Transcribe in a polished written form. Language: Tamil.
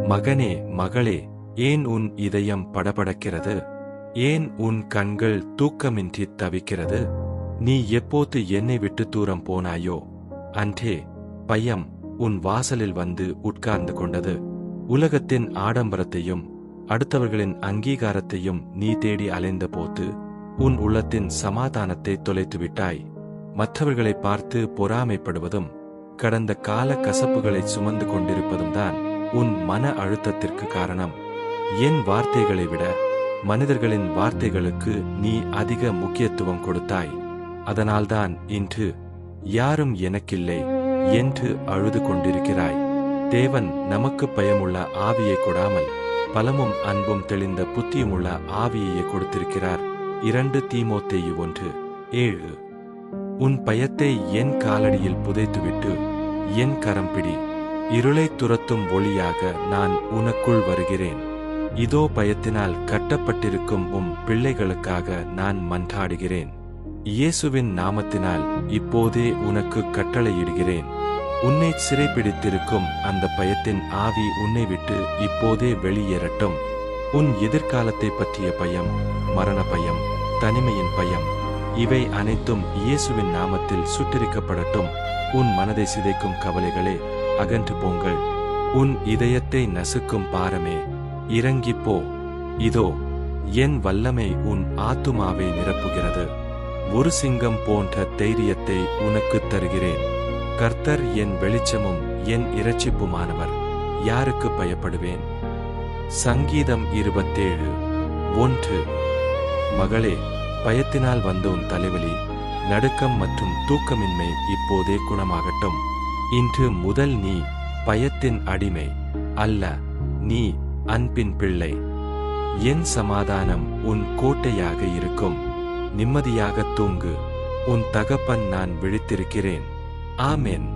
மகனே, மகளே, ஏன் உன் இதயம் படபடக்கிறது? ஏன் உன் கண்கள் தூக்கமின்றி தவிக்கிறது? நீ எப்போது என்னை விட்டு தூரம் போனாயோ அன்றே பயம் உன் வாசலில் வந்து உட்கார்ந்து கொண்டது. உலகத்தின் ஆடம்பரத்தையும் அடுத்தவர்களின் அங்கீகாரத்தையும் நீ தேடி அலைந்த போது உன் உள்ளத்தின் சமாதானத்தை தொலைத்துவிட்டாய். மற்றவர்களை பார்த்து பொறாமைப்படுவதும் கடந்த கால கசப்புகளை சுமந்து கொண்டிருப்பதும் தான் உன் மன அழுத்தத்திற்கு காரணம். என் வார்த்தைகளை விட மனிதர்களின் வார்த்தைகளுக்கு நீ அதிக முக்கியத்துவம் கொடுத்தாய். அதனால்தான் இன்று யாரும் எனக்கில்லை என்று அழுது கொண்டிருக்கிறாய். தேவன் நமக்கு பயமுள்ள ஆவியை கொடாமல் பலமும் அன்பும் தெளிந்த புத்தியுமுள்ள ஆவியையே கொடுத்திருக்கிறார். 2 தீமோத்தேயு 1:7. உன் பயத்தை என் காலடியில் புதைத்துவிட்டு என் கரம் பிடி. இருளைத் துரத்தும் ஒளியாக நான் உனக்குள் வருகிறேன். இதோ பயத்தினால் கட்டப்பட்டிருக்கும் பிள்ளைகளுக்காக நான் மன்றாடுகிறேன். இயேசுவின் நாமத்தினால் இப்போதே உனக்கு கட்டளையிடுகிறேன். உன்னை சிறைப்பிடித்திருக்கும் அந்த பயத்தின் ஆவி உன்னை விட்டு இப்போதே வெளியேறட்டும். உன் எதிர்காலத்தை பற்றிய பயம், மரண பயம், தனிமையின் பயம், இவை அனைத்தும் இயேசுவின் நாமத்தில் சுட்டரிக்கப்படட்டும். உன் மனதை சிதைக்கும் கவலைகளே, அகன்று போங்கள். உன் இதயத்தை நசுக்கும் பாரமே, இறங்கிப்போ. இதோ என் வல்லமை உன் ஆத்துமாவை நிரப்புகிறது. ஒரு சிங்கம் போன்ற தைரியத்தை உனக்கு தருகிறேன். கர்த்தர் என் வெளிச்சமும் என் இரட்சிப்புமானவர், யாருக்கு பயப்படுவேன்? சங்கீதம் 27:1. மகளே, பயத்தினால் வந்த உன் தலைவலி, நடுக்கம் மற்றும் தூக்கமின்மை இப்போதே குணமாகட்டும். இன்று முதல் நீ பயத்தின் அடிமை அல்ல, நீ அன்பின் பிள்ளை. என் சமாதானம் உன் கோட்டையாக இருக்கும். நிம்மதியாக தூங்கு, உன் தகப்பன் நான் விழித்திருக்கிறேன். ஆமென்.